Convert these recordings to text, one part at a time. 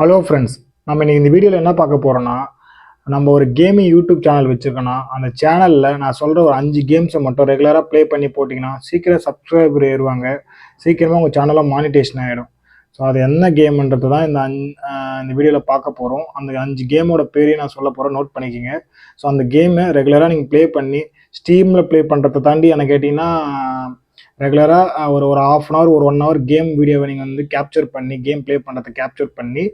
Hello friends, நம்ம இன்னைக்கு இந்த வீடியோவில் என்ன பார்க்க போகிறோன்னா, நம்ம ஒரு கேமிங் யூடியூப் சேனல் வச்சுருக்கோன்னா, அந்த சேனலில் நான் சொல்கிற ஒரு 5 கேம்ஸை மட்டும் ரெகுலராக ப்ளே பண்ணி போட்டிங்கன்னா சீக்கிரம் சப்ஸ்கிரைபர் ஏறுவாங்க. சீக்கிரமாக உங்கள் சேனலில் மானிட்டேஷன் ஆகிடும். ஸோ அது என்ன கேம்ன்றது தான் இந்த வீடியோவில் பார்க்க போகிறோம். அந்த 5 கேமோட பேரையும் நான் சொல்ல போகிறேன், நோட் பண்ணிக்கோங்க. ஸோ அந்த கேமை ரெகுலராக நீங்கள் ப்ளே பண்ணி ஸ்டீமில் ப்ளே பண்ணுறதை தாண்டி என்ன கேட்டிங்கன்னா, ரெகுலராக ஒரு ஹாஃப் அன் ஹவர் ஒரு 1 ஹவர் கேம் வீடியோவை நீங்கள் வந்து கேப்சர் பண்ணி கேம் ப்ளே பண்ணுறதை கேப்சர் பண்ணி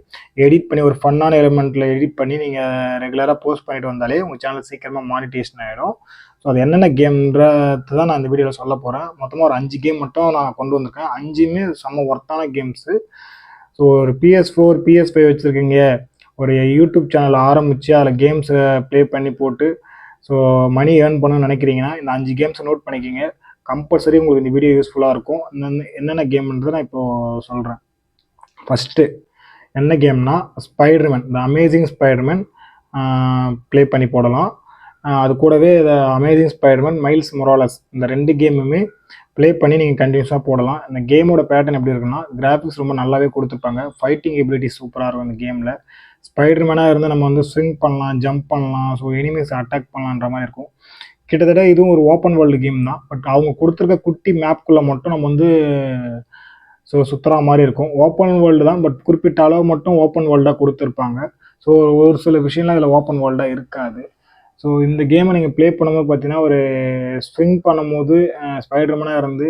எடிட் பண்ணி ஒரு ஃபன்னான எலிமெண்ட்டில் எடிட் பண்ணி நீங்கள் ரெகுலராக போஸ்ட் பண்ணிட்டு வந்தாலே உங்கள் சேனல் சீக்கிரமாக மானிட்டேஷன் ஆகிடும். ஸோ அது என்னென்ன கேம்ன்றது தான் நான் இந்த வீடியோவில் சொல்ல போகிறேன். மொத்தமாக ஒரு 5 கேம் மட்டும் நான் கொண்டு வந்திருக்கேன். 5மே செம்ம ஒர்த்தான கேம்ஸு. ஸோ ஒரு PS4 PS5 வச்சுருக்கீங்க, ஒரு யூடியூப் சேனல் ஆரம்பித்து அதில் கேம்ஸை ப்ளே பண்ணி போட்டு ஸோ மணி ஏர்ன் பண்ணணும்னு நினைக்கிறீங்கன்னா இந்த 5 கேம்ஸை நோட் பண்ணிக்கிங்க. கம்பல்சரி உங்களுக்கு இந்த வீடியோ யூஸ்ஃபுல்லாக இருக்கும். என்னென்ன கேம்ன்றதை நான் இப்போது சொல்கிறேன். ஃபஸ்ட்டு என்ன கேம்னா Spiderman, the amazing Spiderman play பண்ணி போடலாம். அது கூடவே the amazing Spiderman Miles Morales, இந்த 2 கேமுமே ப்ளே பண்ணி நீங்கள் கண்டினியூஸாக போடலாம். இந்த கேமோட பேட்டர்ன் எப்படி இருக்குன்னா, கிராஃபிக்ஸ் ரொம்ப நல்லாவே கொடுத்துருப்பாங்க. ஃபைட்டிங் எபிலிட்டி சூப்பராக இருக்கும் இந்த கேமில். ஸ்பைடர்மேனாக இருந்து நம்ம வந்து ஸ்விங் பண்ணலாம், ஜம்ப் பண்ணலாம், ஸோ எனிமீஸ் அட்டாக் பண்ணலான்ற மாதிரி இருக்கும். கிட்டத்தட்ட இதுவும் ஒரு ஓப்பன் வேர்ல்டு கேம் தான். பட் அவங்க கொடுத்துருக்க குட்டி மேப்குள்ளே மட்டும் நம்ம வந்து சுற்றுற மாதிரி இருக்கும். ஓப்பன் வேர்ல்டு தான், பட் குறிப்பிட்ட அளவு மட்டும் ஓப்பன் வேர்ல்டாக கொடுத்துருப்பாங்க. ஸோ ஒரு சில விஷயம்லாம் இதில் ஓப்பன் வேர்ல்டாக இருக்காது. ஸோ இந்த கேமை நீங்கள் ப்ளே பண்ணும்போது பார்த்தீங்கன்னா, ஒரு ஸ்விங் பண்ணும்போது ஸ்பைடர்மேனாக இருந்து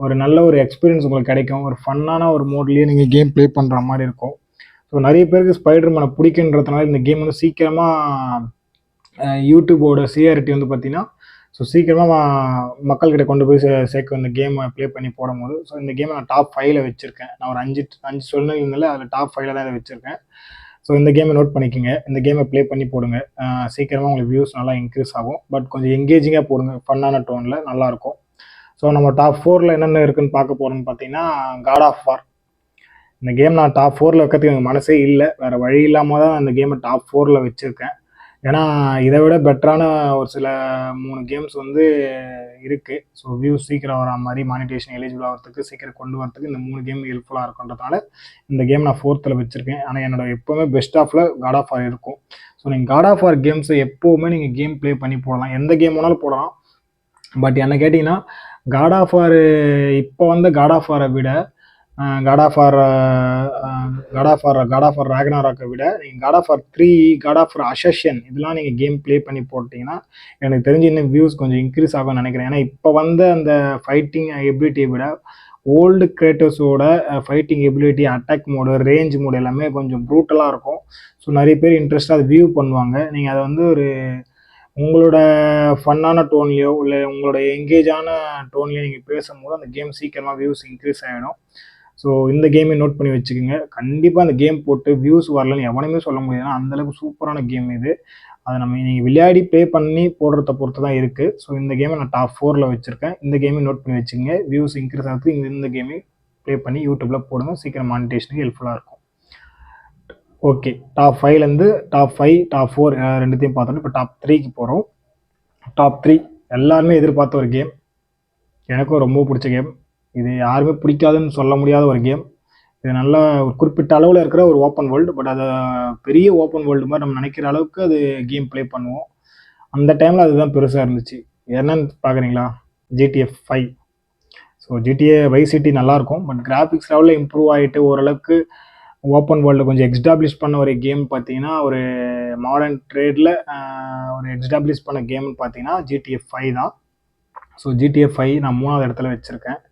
ஒரு நல்ல ஒரு எக்ஸ்பீரியன்ஸ் உங்களுக்கு கிடைக்கும். ஒரு ஃபன்னான ஒரு மோட்லேயே நீங்கள் கேம் ப்ளே பண்ணுற மாதிரி இருக்கும். ஸோ நிறைய பேருக்கு ஸ்பைடர்மேனை பிடிக்குன்றதுனால இந்த கேம் வந்து சீக்கிரமாக யூடியூபோட சிஆர்டி வந்து பார்த்தீங்கன்னா சீக்கிரமாக மக்கள்கிட்ட கொண்டு போய் சேர்க்க இந்த கேமை ப்ளே பண்ணி போடும்போது. ஸோ இந்த கேமை நான் டாப் 5ல் வச்சுருக்கேன். நான் ஒரு 5 சொன்னதில்ல, அதில் டாப் 5ல் தான் இதை வச்சுருக்கேன். ஸோ இந்த கேமை நோட் பண்ணிக்கோங்க. இந்த கேமை ப்ளே பண்ணி போடுங்க. சீக்கிரமாக உங்களுக்கு வியூஸ் நல்லா இன்க்ரீஸ் ஆகும். பட் கொஞ்சம் எங்கேஜிங்காக போடுங்க, ஃபன்னான டோனில் நல்லாயிருக்கும். ஸோ நம்ம டாப் 4ல் என்னென்ன இருக்குதுன்னு பார்க்க போகிறோம்னு பார்த்தீங்கன்னா, காட் ஆஃப் வார். இந்த கேம் நான் டாப் 4ல் வைக்கிறதுக்கு எனக்கு மனசே இல்லை. வேறு வழி இல்லாமல் தான் இந்த கேமை டாப் 4ல் வச்சுருக்கேன். ஏன்னா இதை விட பெட்டரான ஒரு சில 3 கேம்ஸ் வந்து இருக்குது. ஸோ வியூஸ் சீக்கிரம் வர மாதிரி, மானிட்டேஷன் எலிஜிபிள் ஆகிறதுக்கு, சீக்கிரம் கொண்டு வரதுக்கு இந்த 3 கேம் ஹெல்ப்ஃபுல்லாக இருக்குன்றதுனால இந்த கேம் நான் 4த்தில் வச்சுருக்கேன். ஆனால் என்னோட எப்போவுமே பெஸ்ட் ஆஃபில் காட் ஆஃப் வார் இருக்கும். ஸோ நீங்கள் காட் ஆஃப் வார் கேம்ஸை எப்போவுமே நீங்கள் கேம் ப்ளே பண்ணி போடலாம், எந்த கேம் வேணாலும் போடலாம். பட் என்ன கேட்டிங்கன்னா, காட் ஆஃப் வார் இப்போ வந்து காட் ஆஃப் வாரை விட காட் ஆஃப் வார் ராக்னராக்கை விட நீங்கள் God of War 3, God of War Ascension இதெல்லாம் நீங்கள் கேம் ப்ளே பண்ணி போட்டிங்கன்னா எனக்கு தெரிஞ்சு இன்னும் வியூஸ் கொஞ்சம் இன்க்ரீஸ் ஆகும்னு நினைக்கிறேன். ஏன்னா இப்போ வந்து அந்த ஃபைட்டிங் எபிலிட்டியை விட ஓல்டு கிரியேட்டர்ஸோட fighting ability, attack mode, range mode எல்லாமே கொஞ்சம் ப்ரூட்டலாக இருக்கும். ஸோ நிறைய பேர் இன்ட்ரெஸ்ட்டாக அதை வியூ பண்ணுவாங்க. நீங்கள் அதை வந்து ஒரு உங்களோட ஃபன்னான டோன்லேயோ இல்லை உங்களோட எங்கேஜான டோன்லேயோ நீங்கள் பேசும்போது அந்த கேம் சீக்கிரமாக வியூஸ் இன்க்ரீஸ் ஆகிடும். ஸோ இந்த கேமை நோட் பண்ணி வச்சுக்கோங்க. கண்டிப்பாக அந்த கேம் போட்டு வியூஸ் வரலன்னு எவனையுமே சொல்ல முடியாது. அந்தளவுக்கு சூப்பரான கேம் இது. அதை நீங்கள் விளையாடி ப்ளே பண்ணி போடுறத பொறுத்து தான் இருக்குது. ஸோ இந்த கேமை நான் டாப் 4ல் வச்சுருக்கேன். இந்த கேமை நோட் பண்ணி வச்சுக்கோங்க. வியூஸ் இன்க்ரீஸ் ஆகிறதுக்கு இந்த கேமை ப்ளே பண்ணி யூடியூப்பில் போடுங்க. சீக்கிரம் மானிட்டேஷனுக்கு ஹெல்ப்ஃபுல்லாக இருக்கும். ஓகே, டாப் 5லேருந்து டாப் 5, டாப் 4 ரெண்டுத்தையும் பார்த்தோம். இப்போ டாப் 3க்கு போகிறோம். டாப் 3 எல்லாருமே எதிர்பார்த்த ஒரு கேம், எனக்கும் ரொம்ப பிடிச்ச கேம். இது யாருமே பிடிக்காதுன்னு சொல்ல முடியாத ஒரு கேம். இது நல்ல ஒரு குறிப்பிட்ட அளவில் இருக்கிற ஒரு ஓப்பன் வேர்ல்டு. பட் அதை பெரிய ஓப்பன் வேர்ல்டு மாதிரி நம்ம நினைக்கிற அளவுக்கு அது கேம் ப்ளே பண்ணுவோம். அந்த டைமில் அதுதான் பெருசாக இருந்துச்சு. என்னன்னு பார்க்குறீங்களா? GTA 5. So GTA Vice City நல்லாயிருக்கும். பட் கிராஃபிக்ஸ் லெவலில் இம்ப்ரூவ் ஆகிட்டு ஓரளவுக்கு ஓப்பன் வேர்ல்டு கொஞ்சம் எக்ஸ்டாப்ளிஷ் பண்ண ஒரு கேம் பார்த்தீங்கன்னா, ஒரு மாடர்ன் ட்ரேடில் ஒரு எக்ஸ்டாப்ளிஷ் பண்ண கேம்னு பார்த்தீங்கன்னா GTA 5 தான். ஸோ GTA 5 நான் 3வது இடத்துல வச்சுருக்கேன்.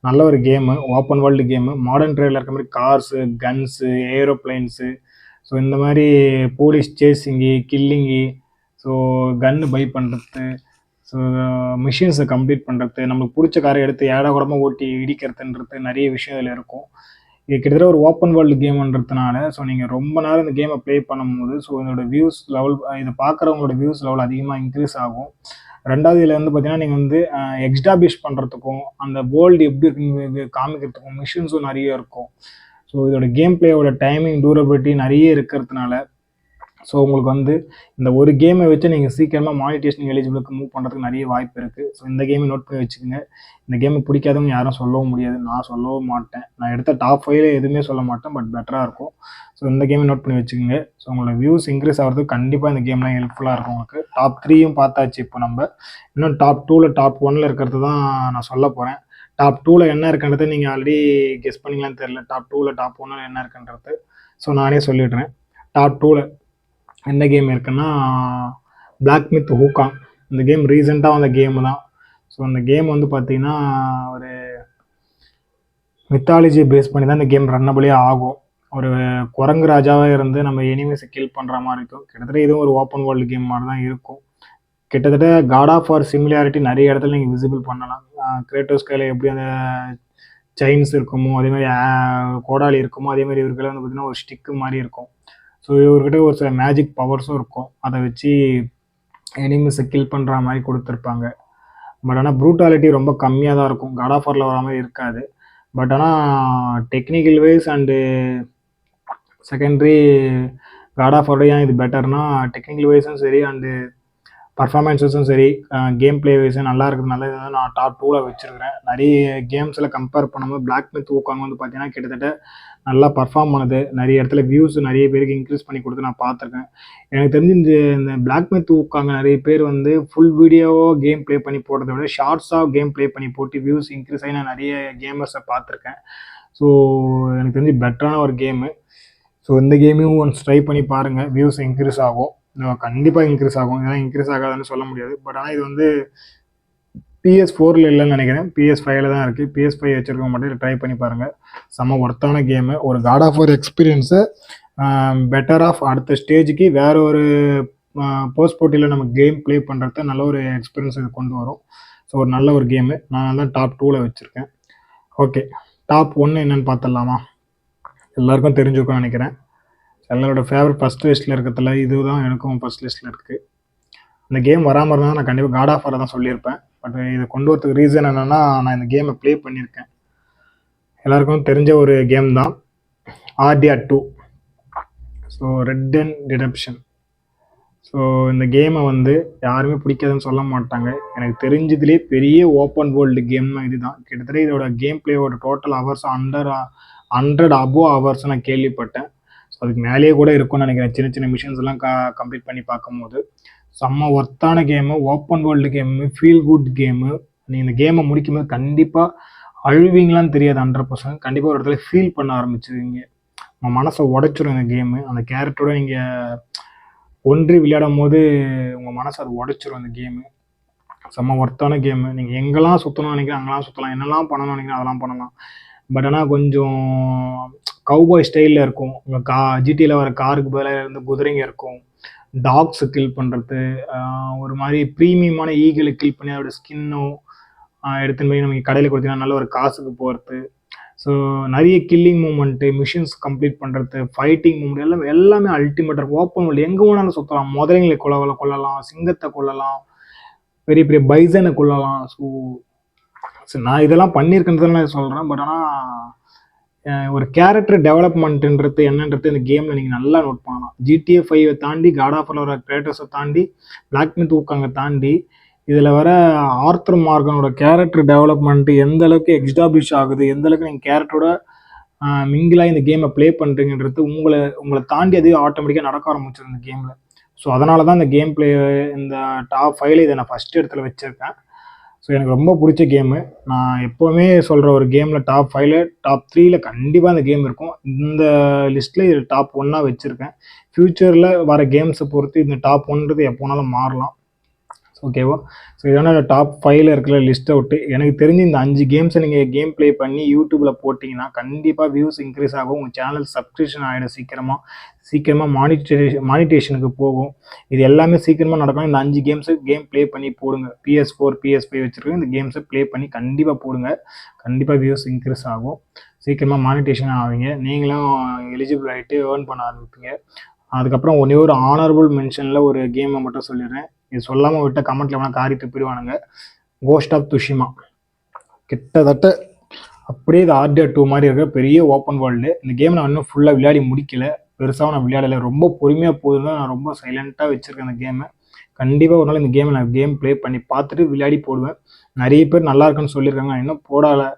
நல்ல ஒரு game, open world game. Modern ட்ரேடில் இருக்க மாதிரி கார்ஸு, கன்ஸு, ஏரோப்ளைன்ஸு, ஸோ இந்த மாதிரி police chasing, killing, so gun buy பண்ணுறது, ஸோ மிஷின்ஸை கம்ப்ளீட் பண்ணுறது, நம்மளுக்கு பிடிச்ச காரை எடுத்து ஏடாகூடமாக ஓட்டி இடிக்கிறதுன்றது நிறைய விஷயம் இதில் இருக்கும். இது கிட்டத்தட்ட ஒரு ஓப்பன் வேர்ல்டு கேம்ன்றதுனால ஸோ நீங்கள் ரொம்ப நேரம் இந்த கேமை ப்ளே பண்ணும்போது ஸோ இதோட வியூஸ் லெவல், இதை பார்க்குறவங்களோட வியூஸ் லெவல் அதிகமாக இன்க்ரீஸ் ஆகும். 2வது இதில் வந்து பார்த்தீங்கன்னா, நீங்கள் வந்து எக்ஸ்டாப்ளிஷ் பண்ணுறதுக்கும் அந்த வேர்ல்டு எப்படி இருக்குன்னு காமிக்கிறதுக்கும் மிஷின்ஸும் நிறைய இருக்கும். ஸோ இதோட கேம் பிளேயோட டைமிங், டூரபிலிட்டி நிறைய இருக்கிறதுனால ஸோ உங்களுக்கு வந்து இந்த ஒரு கேமை வச்சு நீங்கள் சீக்கிரமாக மானிட்டேஷன் எலிஜிபிளுக்கு மூவ் பண்ணுறதுக்கு நிறைய வாய்ப்பு இருக்குது. ஸோ இந்த கேமை நோட் பண்ணி வச்சுக்கோங்க. இந்த கேமை பிடிக்காதவங்க யாரும் சொல்லவும் முடியாது, நான் சொல்லவும் மாட்டேன். நான் எடுத்த டாப் 5ல எதுவுமே சொல்ல மாட்டேன், பட் பெட்டராக இருக்கும். ஸோ இந்த கேமை நோட் பண்ணி வச்சுக்கோங்க. ஸோ உங்களோட வியூஸ் இன்க்ரீஸ் ஆகிறதுக்கு கண்டிப்பாக இந்த கேம்லாம் ஹெல்ப்ஃபுல்லாக இருக்கும் உங்களுக்கு. டாப் 3யும் பார்த்தாச்சு. இப்போ நம்ம இன்னும் டாப் 2ல் டாப் 1ல் இருக்கிறது தான் நான் சொல்ல போகிறேன். டாப் 2ல் என்ன இருக்குன்றது நீங்கள் ஆல்ரெடி கெஸ் பண்ணிங்களான்னு தெரியல. டாப் 2ல் டாப் 1ல் என்ன இருக்குன்றது ஸோ நானே சொல்லிடுறேன். டாப் 2ல் என்ன கேம் இருக்குன்னா பிளாக் மித் ஹூகாங். இந்த கேம் ரீசெண்டாக வந்த கேமு தான். ஸோ அந்த கேம் வந்து பார்த்தீங்கன்னா ஒரு மித்தாலஜி பேஸ் பண்ணி தான் இந்த கேம் ரன்னபிளே ஆகும். ஒரு குரங்கு ராஜாவாக இருந்து நம்ம எனிமீஸை கில் பண்ணுற மாதிரி இருக்கும். கிட்டத்தட்ட இதுவும் ஒரு ஓப்பன் வேர்ல்டு கேம் மாதிரி தான் இருக்கும். கிட்டத்தட்ட காட் ஆஃப் வார் சிமிலாரிட்டி நிறைய இடத்துல நீங்கள் விசிபிள் பண்ணலாம். கிரேட்டோஸ் கையில் எப்படி அந்த செயின்ஸ் இருக்குமோ அதேமாதிரி கோடாலி இருக்குமோ அதேமாதிரி இவர்களை வந்து பார்த்திங்கன்னா ஒரு ஸ்டிக்கு மாதிரி இருக்கும். ஸோ இவர்கிட்ட ஒரு சில மேஜிக் பவர்ஸும் இருக்கும். அதை வச்சு எனிமீஸை கில் பண்ணுற மாதிரி கொடுத்துருப்பாங்க. பட் ஆனால் ப்ரூட்டாலிட்டி ரொம்ப கம்மியாக தான் இருக்கும். காட் ஆஃப் வாரில் வர மாதிரி இருக்காது. பட் ஆனால் technical wise and secondary God of வாரோட ஏன் இது பெட்டர்னா டெக்னிக்கல் வைஸும் சரி அண்டு பர்ஃபார்மன்ஸஸும் சரி கேம் பிளே வைஸும் நல்லா இருக்கிறதுனால இதை வந்து நான் டாப் 2ல் வச்சுருக்கிறேன். நிறைய கேம்ஸில் கம்பேர் பண்ணும்போது பிளாக் மித் ஹூகாங் வந்து பார்த்தீங்கன்னா கிட்டத்தட்ட நல்லா பர்ஃபார்ம் பண்ணுது. நிறைய இடத்துல வியூஸ் நிறைய பேருக்கு இன்க்ரீஸ் பண்ணி கொடுத்து நான் பார்த்துருக்கேன். எனக்கு தெரிஞ்சு இந்த பிளாக் மித் ஹூகாங் நிறைய பேர் வந்து ஃபுல் வீடியோவோ கேம் ப்ளே பண்ணி போடுறத விட ஷார்ட்ஸாக கேம் ப்ளே பண்ணி போட்டு வியூஸ் இன்க்ரீஸ் ஆகி நான் நிறைய கேமர்ஸை பார்த்துருக்கேன். ஸோ எனக்கு தெரிஞ்சு பெட்டரான ஒரு கேமு. ஸோ இந்த கேமையும் ஒன்ஸ் ட்ரை பண்ணி பாருங்கள். வியூஸ் இன்க்ரீஸ் ஆகும், கண்டிப்பாக இன்க்ரீஸ் ஆகும். இதெல்லாம் இன்க்ரீஸ் ஆகாதுன்னு சொல்ல முடியாது. பட் ஆனால் இது வந்து PS4ல் இல்லைன்னு நினைக்கிறேன், PS5ல் தான் இருக்குது. PS5 வச்சுருக்க மட்டும் ட்ரை பண்ணி பாருங்கள். செம்ம ஒர்த்தான கேமு. ஒரு காட் ஆஃப் வார் எக்ஸ்பீரியன்ஸை பெட்டர் ஆஃப் அடுத்த ஸ்டேஜுக்கு வேற ஒரு போஸ்ட் போட்டியில் நம்ம கேம் ப்ளே பண்ணுறத நல்ல ஒரு எக்ஸ்பீரியன்ஸ் இது கொண்டு வரும். ஸோ ஒரு நல்ல ஒரு கேமு. நான் தான் டாப் 2ல் வச்சுருக்கேன். ஓகே, டாப் 1 என்னென்னு பார்த்துடலாமா? எல்லாருக்கும் தெரிஞ்சுக்கணும்னு நினைக்கிறேன். எல்லாரோட ஃபேவரட் ஃபஸ்ட் லிஸ்ட்டில் இருக்கிறதுல இதுதான் எனக்கும் ஃபஸ்ட் லிஸ்ட்டில் இருக்குது. இந்த கேம் வராமல் இருந்தால் நான் கண்டிப்பாக காட் ஆஃப் வாரை தான் சொல்லியிருப்பேன். பட் இதை கொண்டு வரதுக்கு ரீசன் என்னென்னா நான் இந்த கேமை ப்ளே பண்ணியிருக்கேன். எல்லாருக்கும் தெரிஞ்ச ஒரு கேம் தான் RDR 2. So Red Dead Redemption. So இந்த கேமை வந்து யாருமே பிடிக்காதுன்னு சொல்ல மாட்டாங்க. எனக்கு தெரிஞ்சதுலேயே பெரிய ஓப்பன் வேர்ல்டு கேம்னா இது தான். கிட்டத்தட்ட இதோட கேம் பிளேயோட டோட்டல் ஹவர்ஸ் 100 அபோவ் ஹவர்ஸ் நான் கேள்விப்பட்டேன். ஸோ அதுக்கு மேலேயே கூட இருக்கும்னு நினைக்கிறேன். சின்ன சின்ன மிஷன்ஸ் எல்லாம் கம்ப்ளீட் பண்ணி பார்க்கும்போது செம்ம ஒர்த்தான game, open world game, feel good game. நீங்கள் இந்த கேமை முடிக்கும்போது கண்டிப்பாக அழுவீங்களான்னு தெரியாது. 100% கண்டிப்பாக ஒரு இடத்துல ஃபீல் பண்ண ஆரம்பிச்சிருவீங்க. உங்கள் மனசை உடைச்சிரும் இந்த கேமு. அந்த கேரக்டரோட நீங்கள் ஒன்றி விளையாடும் போது உங்கள் மனசை அது உடைச்சிரும் அந்த கேமு. செம்ம ஒர்த்தான கேமு. நீங்கள் எங்கெல்லாம் சுற்றணும்னு நினைக்கிறேன் அங்கெல்லாம் சுற்றலாம், என்னெல்லாம் பண்ணணும்னு நினைக்கிறேன் அதெல்லாம் பண்ணலாம். பட் ஆனால் கொஞ்சம் கவுபாய் ஸ்டைலில் இருக்கும். உங்கள் ஜிடியில் வர காருக்கு பதிலாக இருந்து குதிரைங்க இருக்கும். டாக்ஸை கில் பண்ணுறது, ஒரு மாதிரி ப்ரீமியமான ஈகிளை கில் பண்ணி அதோட ஸ்கின்னும் எடுத்துன்னு போய் நமக்கு கடையில் கொடுத்தீங்கன்னா நல்ல ஒரு காசுக்கு போகிறது. ஸோ நிறைய கில்லிங் மூமெண்ட்டு, மிஷின்ஸ் கம்ப்ளீட் பண்ணுறது, ஃபைட்டிங் மூமெண்ட் எல்லாமே அல்டிமேட்டாக இருக்கும். ஓப்பன் வேர்ல்டு எங்கே வேணாலும் சுற்றலாம். முதலைங்களை கொள்ளலாம், சிங்கத்தை கொள்ளலாம், பெரிய பெரிய பைசனை கொள்ளலாம். ஸோ நான் இதெல்லாம் பண்ணியிருக்கேன்றதை நான் சொல்கிறேன். பட் ஆனால் ஒரு கேரக்டர் டெவலப்மெண்ட்டுன்றது என்னன்றது இந்த கேமில் நீங்கள் நல்லா நோட் பண்ணலாம். GTA 5 தாண்டி, காட் ஆஃப் வார் கிரேட்டஸை தாண்டி, பிளாக் மித் ஹூகாங்கை தாண்டி இதில் வர ஆர்த்தர் மார்கனோட கேரக்டர் டெவலப்மெண்ட்டு எந்த அளவுக்கு எக்ஸ்டாப்ளிஷ் ஆகுது, எந்த அளவுக்கு நீங்கள் கேரக்டரோட மிங்கிலாக இந்த கேமை ப்ளே பண்ணுறீங்கன்றது உங்களை தாண்டி அது ஆட்டோமேட்டிக்காக நடக்க ஆரம்பிச்சிடும் இந்த கேமில். ஸோ அதனால தான் இந்த கேம் பிளே இந்த டாப் 5ல் இதை நான் ஃபஸ்ட் இடத்துல வச்சுருக்கேன். ஸோ எனக்கு ரொம்ப பிடிச்ச கேமு. நான் எப்போவுமே சொல்கிற ஒரு கேமில் டாப் 5ல் டாப் 3ல் கண்டிப்பாக இந்த கேம் இருக்கும். இந்த லிஸ்ட்டில் இது டாப் 1ஆக வச்சுருக்கேன். ஃப்யூச்சரில் வர கேம்ஸை பொறுத்து இந்த டாப் 1ன்றது எப்போ வேணாலும் மாறலாம். ஓகேவா? ஸோ இதனால் டாப் 5ல் இருக்கிற லிஸ்ட்டை விட்டு எனக்கு தெரிஞ்சு இந்த 5 கேம்ஸை நீங்கள் கேம் ப்ளே பண்ணி யூடியூப்பில் போட்டிங்கன்னா கண்டிப்பாக வியூஸ் இன்க்ரீஸ் ஆகும். உங்கள் சேனல் சப்ஸ்கிரிப்ஷன் ஆகிடும். சீக்கிரமாக மானிட்டேஷனுக்கு போகும். இது எல்லாமே சீக்கிரமாக நடக்கும். இந்த 5 கேம்ஸை கேம் ப்ளே பண்ணி போடுங்க. PS4 PS5 வச்சுருக்கோம். இந்த கேம்ஸை ப்ளே பண்ணி கண்டிப்பாக போடுங்க. கண்டிப்பாக வியூஸ் இன்க்ரீஸ் ஆகும். சீக்கிரமாக மானிட்டேஷன் ஆவீங்க. நீங்களும் எலிஜிபிள் ஆகிட்டு ஏர்ன் பண்ண ஆரம்பிப்பீங்க. அதுக்கப்புறம் ஒரே ஒரு ஆனரபிள் மென்ஷனில் ஒரு கேமை மட்டும் சொல்லிடுறேன். இது சொல்லாமல் விட்ட கமெண்ட்டில் வேணால் காரி துப்பிடுவானுங்க. Cost of துஷிமா. கிட்டத்தட்ட அப்படியே இது RDR 2 மாதிரி இருக்கிற பெரிய ஓப்பன் வேர்ல்டு. இந்த கேம் நான் இன்னும் ஃபுல்லாக விளையாடி முடிக்கல. பெருசாக நான் விளையாடலை. ரொம்ப பொறுமையாக போகுதுன்னு நான் ரொம்ப சைலண்ட்டாக வச்சுருக்கேன் அந்த கேமை. கண்டிப்பாக ஒரு நாள் இந்த கேமை நான் கேம் ப்ளே பண்ணி பார்த்துட்டு விளையாடி போடுவேன். நிறைய பேர் நல்லா இருக்குன்னு சொல்லியிருக்காங்க. நான் இன்னும் போடலை,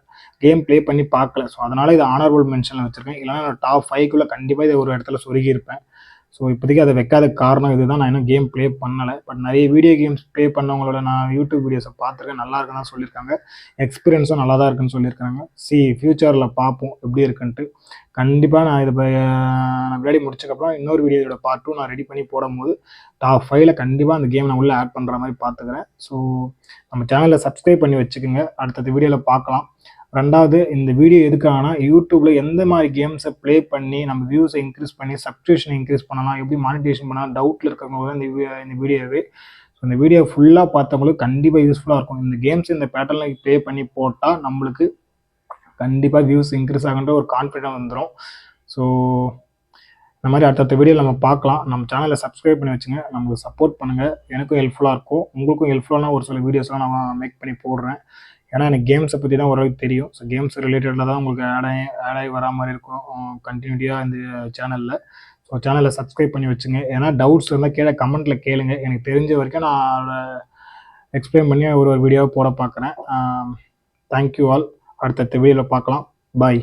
கேம் ப்ளே பண்ணி பார்க்கல. ஸோ அதனால் இது ஆனரபிள் மென்ஷனில் வச்சுருக்கேன். இல்லைனா நான் டாப் 5க்குள்ளே கண்டிப்பாக இதை ஒரு இடத்துல சொருகியிருப்பேன். ஸோ இப்போதைக்கு அதை வைக்காத காரணம் இதுதான். நான் இன்னும் கேம் ப்ளே பண்ணலை. பட் நிறைய வீடியோ கேம்ஸ் ப்ளே பண்ணவங்களோட நான் யூடியூப் வீடியோஸை பார்த்துருக்கேன். நல்லா இருக்குன்னு தான் சொல்லியிருக்காங்க. எக்ஸ்பீரியன்ஸும் நல்லா தான் இருக்குன்னு சொல்லியிருக்காங்க. ஃப்யூச்சரில் பார்ப்போம் எப்படி இருக்குன்ட்டு. கண்டிப்பாக நான் இதை நான் விளையாடி முடிச்சக்கப்புறம் இன்னொரு வீடியோட பார்ட் 2 நான் ரெடி பண்ணி போடும்போது டாப் 5ல் கண்டிப்பாக அந்த கேம் நான் உள்ளே ஆட் பண்ணுற மாதிரி பார்த்துக்கிறேன். ஸோ நம்ம சேனலில் சப்ஸ்கிரைப் பண்ணி வச்சுக்கோங்க. அடுத்தடுத்த வீடியோவில் பார்க்கலாம். ரெண்டாவது, இந்த வீடியோ எதுக்காகனா யூடியூப்ல எந்த மாதிரி கேம்ஸை ப்ளே பண்ணி நம்ம வியூஸை இன்க்ரீஸ் பண்ணி சப்ஸ்கிரிப்ஷன் இன்க்ரீஸ் பண்ணலாம், எப்படி மானிட்டேஷன் பண்ணலாம், டவுட்டில் இருக்கிறவங்க இந்த வீடியோவே. ஸோ இந்த வீடியோ ஃபுல்லாக பார்த்தவங்களுக்கு கண்டிப்பாக யூஸ்ஃபுல்லாக இருக்கும். இந்த கேம்ஸ் இந்த பேட்டர்னில் ப்ளே பண்ணி போட்டால் நம்மளுக்கு கண்டிப்பாக வியூஸ் இன்க்ரீஸ் ஆகுன்ற ஒரு கான்ஃபிடென்ட் வந்துடும். ஸோ இந்த மாதிரி அடுத்தடுத்த வீடியோவில் நம்ம பார்க்கலாம். நம்ம சேனலை சப்ஸ்கிரைப் பண்ணி வச்சுங்க. நமக்கு சப்போர்ட் பண்ணுங்கள். எனக்கும் ஹெல்ப்ஃபுல்லாக இருக்கும், உங்களுக்கும் ஹெல்ப்ஃபுல்லான ஒரு சில வீடியோஸ்லாம் நான் மேக் பண்ணி போடுறேன். ஏன்னா எனக்கு கேம்ஸை பற்றி தான் ஓரளவுக்கு தெரியும். ஸோ கேம்ஸ் ரிலேட்டடில் தான் உங்களுக்கு ஆடாகி வரா மாதிரி இருக்கும் கண்டினியூட்டியாக இந்த சேனலில். ஸோ சேனலை சப்ஸ்கிரைப் பண்ணி வச்சுங்க. ஏன்னா டவுட்ஸ் இருந்தால் கீழே கமெண்ட்டில் கேளுங்க. எனக்கு தெரிஞ்ச வரைக்கும் நான் அதை எக்ஸ்பிளைன் பண்ணி ஒரு வீடியோவை போட பார்க்குறேன். Thank you all. அடுத்தடுத்த வீடியோவில் பார்க்கலாம். பாய்.